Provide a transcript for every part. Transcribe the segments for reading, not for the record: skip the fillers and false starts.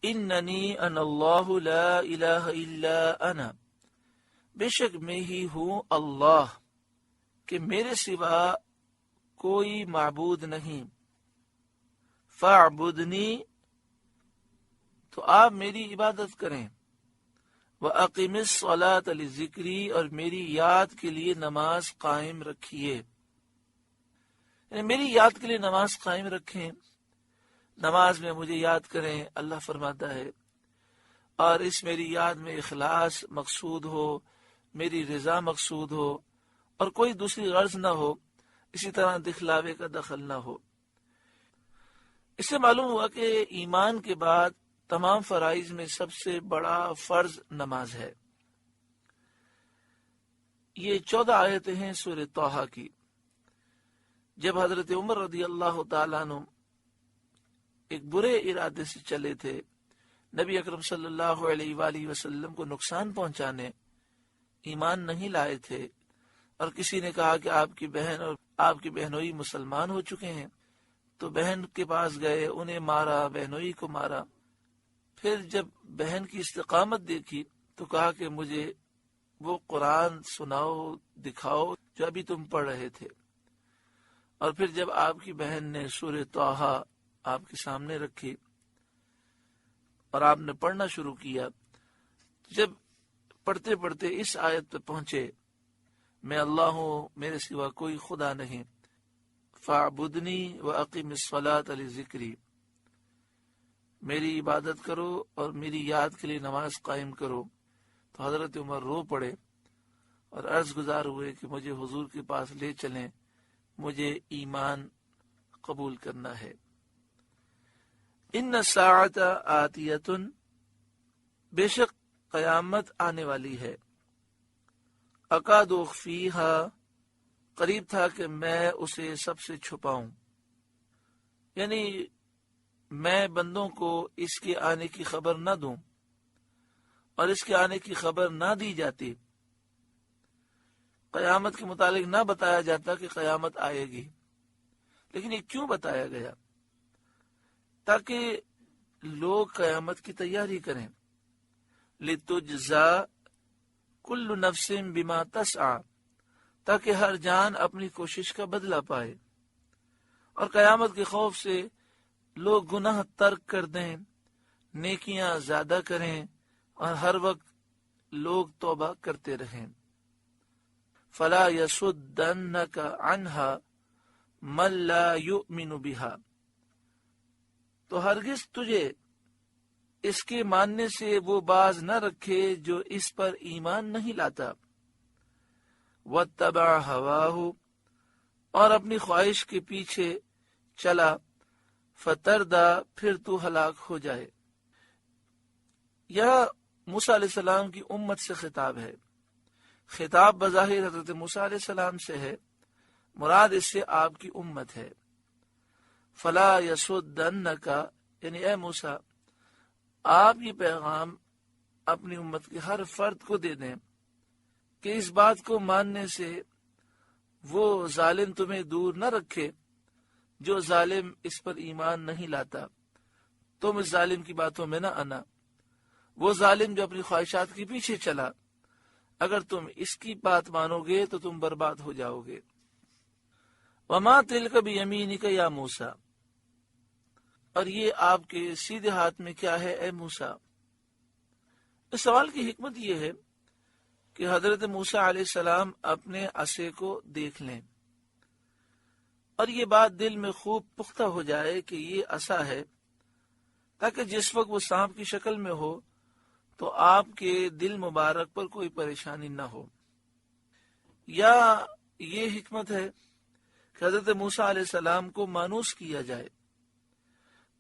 اننی انا اللہ لا الہ الا انا، بے شک میں ہی ہوں اللہ کہ میرے سوا کوئی معبود نہیں، فاعبدنی تو آپ میری عبادت کریں، وَأَقِمِ الصَّلَاةَ لِذِكْرِي اور میری یاد کے لیے نماز قائم رکھیے، یعنی میری یاد کے لیے نماز قائم رکھیں، نماز میں مجھے یاد کریں، اللہ فرماتا ہے، اور اس میری یاد میں اخلاص مقصود ہو، میری رضا مقصود ہو، اور کوئی دوسری غرض نہ ہو، اسی طرح دکھلاوے کا دخل نہ ہو۔ اس سے معلوم ہوا کہ ایمان کے بعد تمام فرائض میں سب سے بڑا فرض نماز ہے۔ یہ 14 آیتیں ہیں سورہ طٰہٰ کی۔ جب حضرت عمر رضی اللہ تعالیٰ عنہ ایک برے ارادے سے چلے تھے نبی اکرم صلی اللہ علیہ وآلہ وسلم کو نقصان پہنچانے، ایمان نہیں لائے تھے، اور کسی نے کہا کہ آپ کی بہن اور آپ کی بہنوئی مسلمان ہو چکے ہیں، تو بہن کے پاس گئے، انہیں مارا، بہنوئی کو مارا۔ پھر جب بہن کی استقامت دیکھی تو کہا کہ مجھے وہ قرآن سناؤ، دکھاؤ جو ابھی تم پڑھ رہے تھے۔ اور پھر جب آپ کی بہن نے سورہ طٰہٰ آپ کے سامنے رکھی اور آپ نے پڑھنا شروع کیا، جب پڑھتے پڑھتے اس آیت پہ پہنچے، میں اللہ ہوں، میرے سوا کوئی خدا نہیں، فاعبدنی واقم الصلاۃ لذکری، میری عبادت کرو اور میری یاد کے لیے نماز قائم کرو، تو حضرت عمر رو پڑے اور عرض گزار ہوئے کہ مجھے حضور کے پاس لے چلیں، مجھے ایمان قبول کرنا ہے۔ ان الساعۃ آتیۃ، بے شک قیامت آنے والی ہے، اکاد اخفیہا، قریب تھا کہ میں اسے سب سے چھپاؤں، یعنی میں بندوں کو اس کے آنے کی خبر نہ دوں، اور اس کے آنے کی خبر نہ دی جاتی، قیامت کے متعلق نہ بتایا جاتا کہ قیامت آئے گی، لیکن یہ کیوں بتایا گیا؟ تاکہ لوگ قیامت کی تیاری کریں، لِتُجْزَى كُلُّ نَفْسٍ بِمَا تَسْعَى، تاکہ ہر جان اپنی کوشش کا بدلہ پائے، اور قیامت کے خوف سے لوگ گناہ ترک کر دیں، نیکیاں زیادہ کریں، اور ہر وقت لوگ توبہ کرتے رہیں۔ فَلَا يَصُدَّنَّكَ عَنْهَا مَن لَا يُؤْمِنُ بِهَا، تو ہرگز تجھے اس کے ماننے سے وہ باز نہ رکھے جو اس پر ایمان نہیں لاتا۔ وَاتَّبَعَ هَوَاهُ، اور اپنی خواہش کے پیچھے چلا، فَتَرْدَى، پھر تو ہلاک ہو جائے۔ یہ موسیٰ علیہ السلام کی امت سے خطاب ہے۔ خطاب بظاہر حضرت موسیٰ علیہ السلام سے ہے، مراد اس سے آپ کی امت ہے۔ فلا یصدنک، یعنی اے موسیٰ، آپ یہ پیغام اپنی امت کے ہر فرد کو دے دیں کہ اس بات کو ماننے سے وہ ظالم تمہیں دور نہ رکھے جو ظالم اس پر ایمان نہیں لاتا، تم اس ظالم کی باتوں میں نہ آنا، وہ ظالم جو اپنی خواہشات کے پیچھے چلا، اگر تم اس کی بات مانو گے تو تم برباد ہو جاؤ گے۔ وما تلک بیمینک یا موسیٰ، اور یہ آپ کے سیدھے ہاتھ میں کیا ہے اے موسیٰ؟ اس سوال کی حکمت یہ ہے کہ حضرت موسیٰ علیہ السلام اپنے عصا کو دیکھ لیں اور یہ بات دل میں خوب پختہ ہو جائے کہ یہ عصا ہے، تاکہ جس وقت وہ سانپ کی شکل میں ہو تو آپ کے دل مبارک پر کوئی پریشانی نہ ہو۔ یا یہ حکمت ہے کہ حضرت موسیٰ علیہ السلام کو مانوس کیا جائے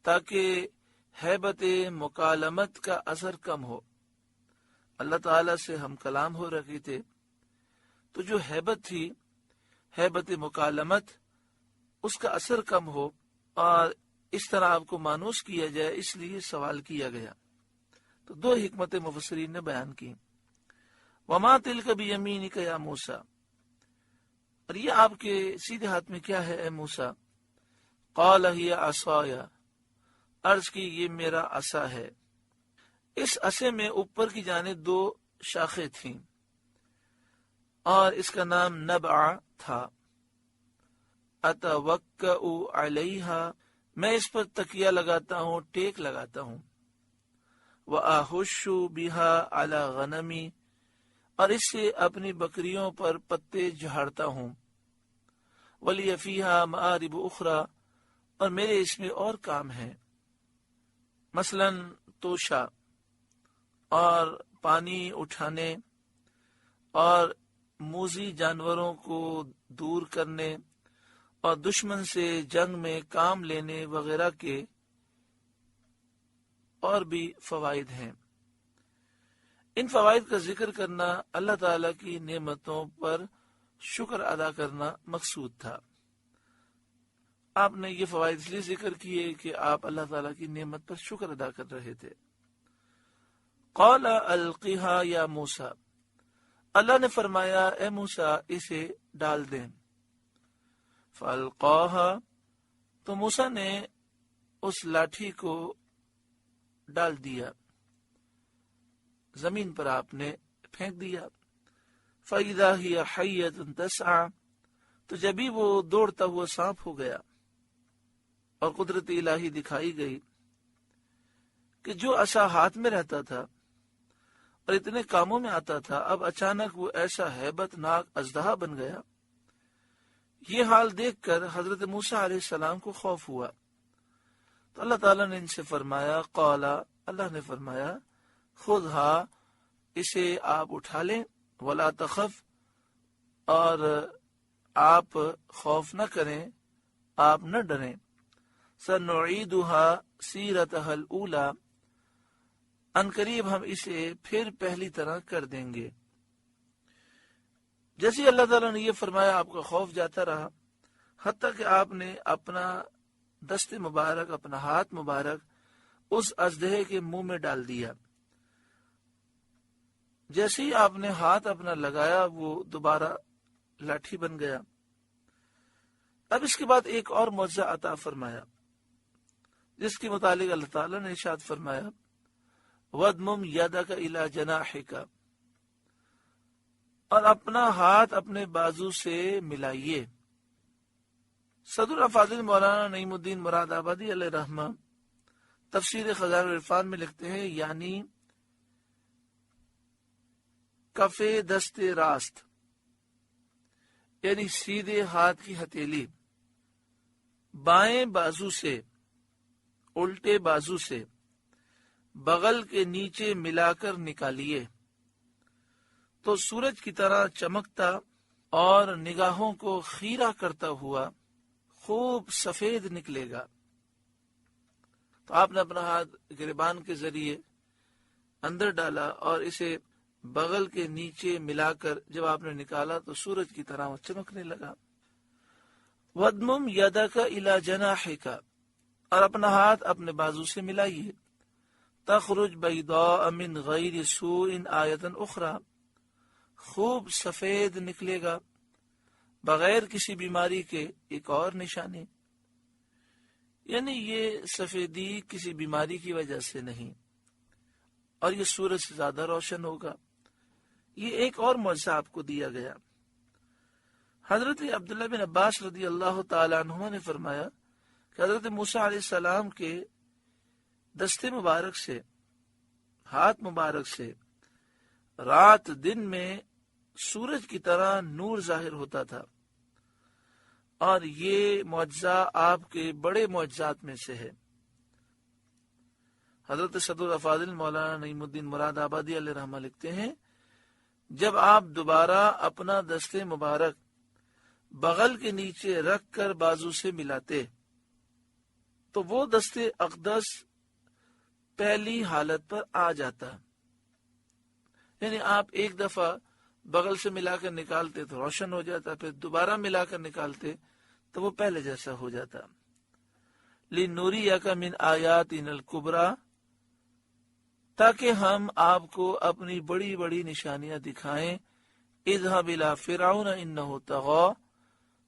تاکہ ہیبت مکالمت کا اثر کم ہو۔ اللہ تعالیٰ سے ہم کلام ہو رہے تھے تو جو ہیبت تھی، ہیبت مکالمت، اس کا اثر کم ہو، اور اس طرح آپ کو مانوس کیا جائے، اس لیے سوال کیا گیا۔ تو دو حکمت مفسرین نے بیان کی۔ وما تلک بیمینک یا موسیٰ، اور یہ آپ کے سیدھے ہاتھ میں کیا ہے اے موسیٰ؟ قال ہی عصایا، عرض کی یہ میرا عصا ہے۔ اس عصے میں اوپر کی جانب 2 شاخیں تھیں اور اس کا نام نبع تھا۔ اتوکأ علیہا، میں اس پر تکیہ لگاتا ہوں، ٹیک لگاتا ہوں۔ وأحش بہا علی غنمی، اور اس سے اپنی بکریوں پر پتے جھاڑتا ہوں۔ ولی فیہا مآرب اخری، اور میرے اس میں اور کام ہیں، مثلا توشہ اور پانی اٹھانے اور موذی جانوروں کو دور کرنے اور دشمن سے جنگ میں کام لینے وغیرہ کے اور بھی فوائد ہیں۔ ان فوائد کا ذکر کرنا اللہ تعالیٰ کی نعمتوں پر شکر ادا کرنا مقصود تھا۔ آپ نے یہ فوائد اس لیے ذکر کیے کہ آپ اللہ تعالیٰ کی نعمت پر شکر ادا کر رہے تھے۔ قال القیہا یا موسیٰ، اللہ نے فرمایا اے موسیٰ اسے ڈال دیں۔ فالقاہا، تو موسیٰ نے اس لاٹھی کو ڈال دیا، زمین پر آپ نے پھینک دیا۔ فَإِذَا هِيَ حَيَّةٌ تَسْعَىٰ، تو جبھی وہ دوڑتا ہوا سانپ ہو گیا، اور قدرت الہی دکھائی گئی کہ جو عصا ہاتھ میں رہتا تھا اور اتنے کاموں میں آتا تھا، اب اچانک وہ ایسا ہیبت ناک اژدہا بن گیا۔ یہ حال دیکھ کر حضرت موسیٰ علیہ السلام کو خوف ہوا، تو اللہ تعالیٰ نے ان سے فرمایا، قال، اللہ نے فرمایا، خذھا، اسے آپ اٹھا لیں، ولا تخف، اور آپ خوف نہ کریں، آپ نہ ڈریں، سنعیدھا سیرتھا الاولی، ان قریب ہم اسے پھر پہلی طرح کر دیں گے۔ جیسے ہی اللہ تعالیٰ نے یہ فرمایا، آپ کا خوف جاتا رہا، حتیٰ کہ آپ نے اپنا دست مبارک، اپنا ہاتھ مبارک اس اژدہے کے منہ میں ڈال دیا۔ جیسے ہی آپ نے ہاتھ اپنا لگایا، وہ دوبارہ لاٹھی بن گیا۔ اب اس کے بعد ایک اور معجزہ عطا فرمایا، جس کے متعلق اللہ تعالیٰ نے ارشاد فرمایا، وَاضْمُمْ يَدَكَ إِلَى جَنَاحِكَ، اور اپنا ہاتھ اپنے بازو سے ملائیے۔ صدر افاضل مولانا نعیم الدین مراد آبادی علیہ رحمہ تفسیر خزائن العرفان میں لکھتے ہیں، یعنی کف دست راست، یعنی سیدھے ہاتھ کی ہتھیلی بائیں بازو سے الٹے بازو سے بغل کے نیچے ملا کر نکالیے تو سورج کی طرح چمکتا اور نگاہوں کو خیرہ کرتا ہوا خوب سفید نکلے گا۔ تو آپ نے اپنا ہاتھ گریبان کے ذریعے اندر ڈالا اور اسے بغل کے نیچے ملا کر جب آپ نے نکالا تو سورج کی طرح وہ چمکنے لگا۔ وَاضْمُمْ يَدَكَ إِلَى جَنَاحِكَ، اور اپنا ہاتھ اپنے بازو سے ملائیے۔ تَخْرُجْ بَيْضَاءَ مِنْ غَيْرِ سُوءٍ آیَةً أُخْرَى، خوب سفید نکلے گا بغیر کسی بیماری کے ایک اور نشانی، یعنی یہ سفیدی کسی بیماری کی وجہ سے نہیں، اور یہ سورج سے زیادہ روشن ہوگا۔ یہ ایک اور معجزہ آپ کو دیا گیا۔ حضرت عبداللہ بن عباس رضی اللہ تعالیٰ عنہ نے فرمایا کہ حضرت موسیٰ علیہ السلام کے دست مبارک سے، ہاتھ مبارک سے رات دن میں سورج کی طرح نور ظاہر ہوتا تھا، اور یہ معجزہ آپ کے بڑے معجزات میں سے ہے۔ حضرت صدر افاضل مولانا نعیم الدین مراد آبادی علیہ رحمہ لکھتے ہیں، جب آپ دوبارہ اپنا دست مبارک بغل کے نیچے رکھ کر بازو سے ملاتے تو وہ دست اقدس پہلی حالت پر آ جاتا، یعنی آپ ایک دفعہ بغل سے ملا کر نکالتے تو روشن ہو جاتا، پھر دوبارہ ملا کر نکالتے تو وہ پہلے جیسا ہو جاتا۔ لِنُرِيَكَ مِنْ آیَاتِنَا الْكُبْرَى، تاکہ ہم آپ کو اپنی بڑی بڑی نشانیاں دکھائیں۔ اذهب الى فرعون انه طغى،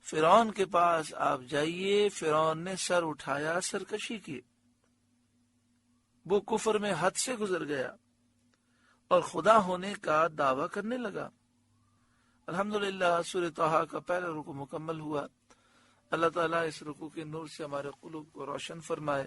فرعون کے پاس آپ جائیے، فرعون نے سر اٹھایا، سرکشی کی، وہ کفر میں حد سے گزر گیا۔ اور خدا ہونے کا دعویٰ کرنے لگا۔ الحمدللہ سورہ طٰہٰ کا پہلا رکوع مکمل ہوا۔ اللہ تعالیٰ اس رکوع کے نور سے ہمارے قلوب کو روشن فرمائے۔